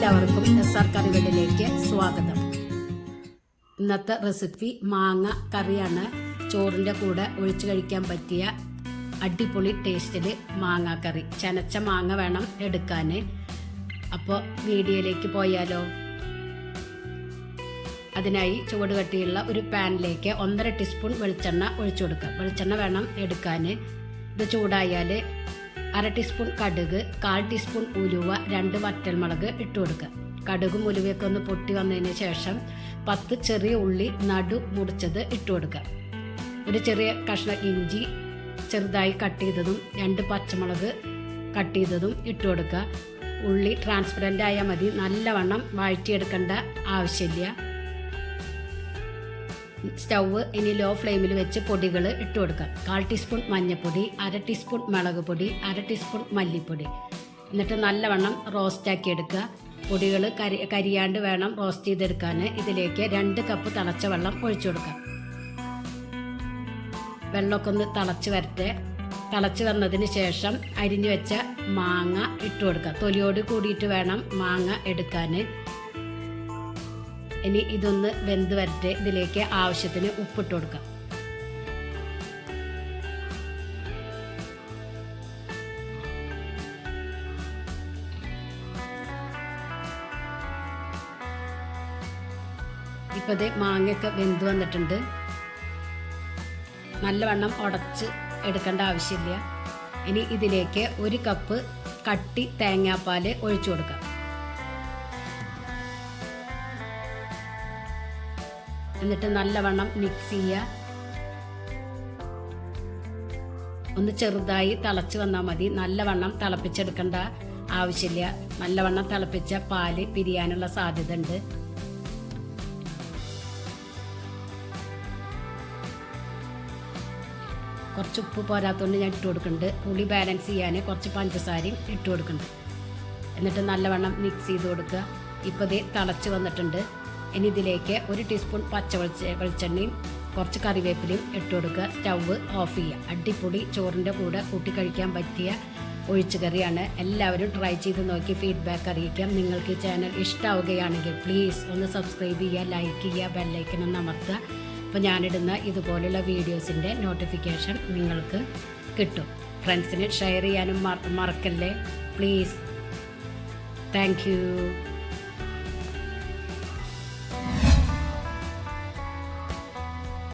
എല്ലാവർക്കും SR കറിവേടിലേക്ക് സ്വാഗതം. ഇന്നത്തെ റെസിപ്പി മാങ്ങ കറിയാണ്. ചോറിൻ്റെ കൂടെ ഒഴിച്ചു കഴിക്കാൻ പറ്റിയ അടിപൊളി ടേസ്റ്റിൽ മാങ്ങ കറി. ചനച്ച മാങ്ങ വേണം എടുക്കാൻ. അപ്പോൾ വീഡിയോയിലേക്ക് പോയാലോ? അതിനായി ചുവട് കട്ടിയുള്ള ഒരു പാനിലേക്ക് 1.5 ടീസ്പൂൺ വെളിച്ചെണ്ണ ഒഴിച്ചു കൊടുക്കുക. വെളിച്ചെണ്ണ വേണം എടുക്കാൻ. ഇത് ചൂടായാൽ 1/2 ടീസ്പൂൺ കടുക്, 1/4 ടീസ്പൂൺ ഉലുവ, 2 വറ്റൽമുളക് ഇട്ട് കൊടുക്കുക. കടുകും ഉലുവയൊക്കെ ഒന്ന് പൊട്ടി വന്നതിന് ശേഷം 10 ചെറിയ ഉള്ളി നടു മുറിച്ചത് ഇട്ട് കൊടുക്കുക. ഒരു ചെറിയ കഷ്ണം ഇഞ്ചി ചെറുതായി കട്ട് ചെയ്തതും 2 പച്ചമുളക് കട്ട് ചെയ്തതും ഇട്ട് കൊടുക്കുക. ഉള്ളി ട്രാൻസ്പെറൻ്റ് ആയാൽ മതി, നല്ലവണ്ണം വഴറ്റിയെടുക്കേണ്ട ആവശ്യമില്ല. സ്റ്റൗവ് ഇനി ലോ ഫ്ലെയിമിൽ വെച്ച് പൊടികൾ ഇട്ട് കൊടുക്കാം. 1/4 ടീസ്പൂൺ മഞ്ഞൾപ്പൊടി, 1/2 ടീസ്പൂൺ മുളക് പൊടി, 1/2 ടീസ്പൂൺ മല്ലിപ്പൊടി. എന്നിട്ട് നല്ലവണ്ണം റോസ്റ്റാക്കി എടുക്കുക. പൊടികൾ കരിയാണ്ട് വേണം റോസ്റ്റ് ചെയ്തെടുക്കാൻ. ഇതിലേക്ക് 2 കപ്പ് തിളച്ച വെള്ളം ഒഴിച്ചു കൊടുക്കാം. വെള്ളമൊക്കെ ഒന്ന് തിളച്ച് വരട്ടെ. തിളച്ച് വന്നതിന് ശേഷം അരിഞ്ഞു വെച്ച മാങ്ങ ഇട്ട് കൊടുക്കുക. തൊലിയോട് കൂടിയിട്ട് വേണം മാങ്ങ എടുക്കാൻ. ഇനി ഇതൊന്ന് വെന്ത് വരട്ടെ. ഇതിലേക്ക് ആവശ്യത്തിന് ഉപ്പിട്ട് കൊടുക്കാം. ഇപ്പോൾ ഇത് മാങ്ങയൊക്കെ വെന്ത് വന്നിട്ടുണ്ട്. നല്ലവണ്ണം ഉടച്ച് എടുക്കേണ്ട ആവശ്യമില്ല. ഇനി ഇതിലേക്ക് 1 കപ്പ് കട്ടി തേങ്ങാപ്പാൽ ഒഴിച്ചു കൊടുക്കാം. എന്നിട്ട് നല്ലവണ്ണം മിക്സ് ചെയ്യുക. ഒന്ന് ചെറുതായി തിളച്ച് വന്നാൽ മതി. നല്ലവണ്ണം തിളപ്പിച്ചെടുക്കേണ്ട ആവശ്യമില്ല. നല്ലവണ്ണം തിളപ്പിച്ച പാല് പിരിയാനുള്ള സാധ്യത ഉണ്ട്. കുറച്ച് ഉപ്പ് പോരാത്തതുകൊണ്ട് ഞാൻ ഇട്ട് കൊടുക്കുന്നുണ്ട്. പുളി ബാലൻസ് ചെയ്യാൻ കുറച്ച് പഞ്ചസാരയും ഇട്ട് കൊടുക്കുന്നുണ്ട്. എന്നിട്ട് നല്ലവണ്ണം മിക്സ് ചെയ്ത് കൊടുക്കുക. ഇപ്പോൾ ഇത് തിളച്ച് വന്നിട്ടുണ്ട്. ഇനി ഇതിലേക്ക് 1 ടീസ്പൂൺ വെളിച്ചെണ്ണയും കുറച്ച് കറിവേപ്പിലയും ഇട്ട് കൊടുക്കുക. സ്റ്റൗവ് ഓഫ് ചെയ്യുക. അടിപൊളി ചോറിൻ്റെ കൂടെ കൂട്ടി കഴിക്കാൻ പറ്റിയ ഒഴിച്ചു കറിയാണ്. എല്ലാവരും ട്രൈ ചെയ്ത് നോക്കി ഫീഡ്ബാക്ക് അറിയിക്കാം. നിങ്ങൾക്ക് ഈ ചാനൽ ഇഷ്ടമാവുകയാണെങ്കിൽ പ്ലീസ് ഒന്ന് സബ്സ്ക്രൈബ് ചെയ്യുക, ലൈക്ക് ചെയ്യുക, ബെല്ലൈക്കൺ ഒന്ന് അമർത്തുക. അപ്പോൾ ഞാനിടുന്ന ഇതുപോലുള്ള വീഡിയോസിൻ്റെ നോട്ടിഫിക്കേഷൻ നിങ്ങൾക്ക് കിട്ടും. ഫ്രണ്ട്സിന് ഷെയർ ചെയ്യാനും മറക്കല്ലേ പ്ലീസ്. Thank you.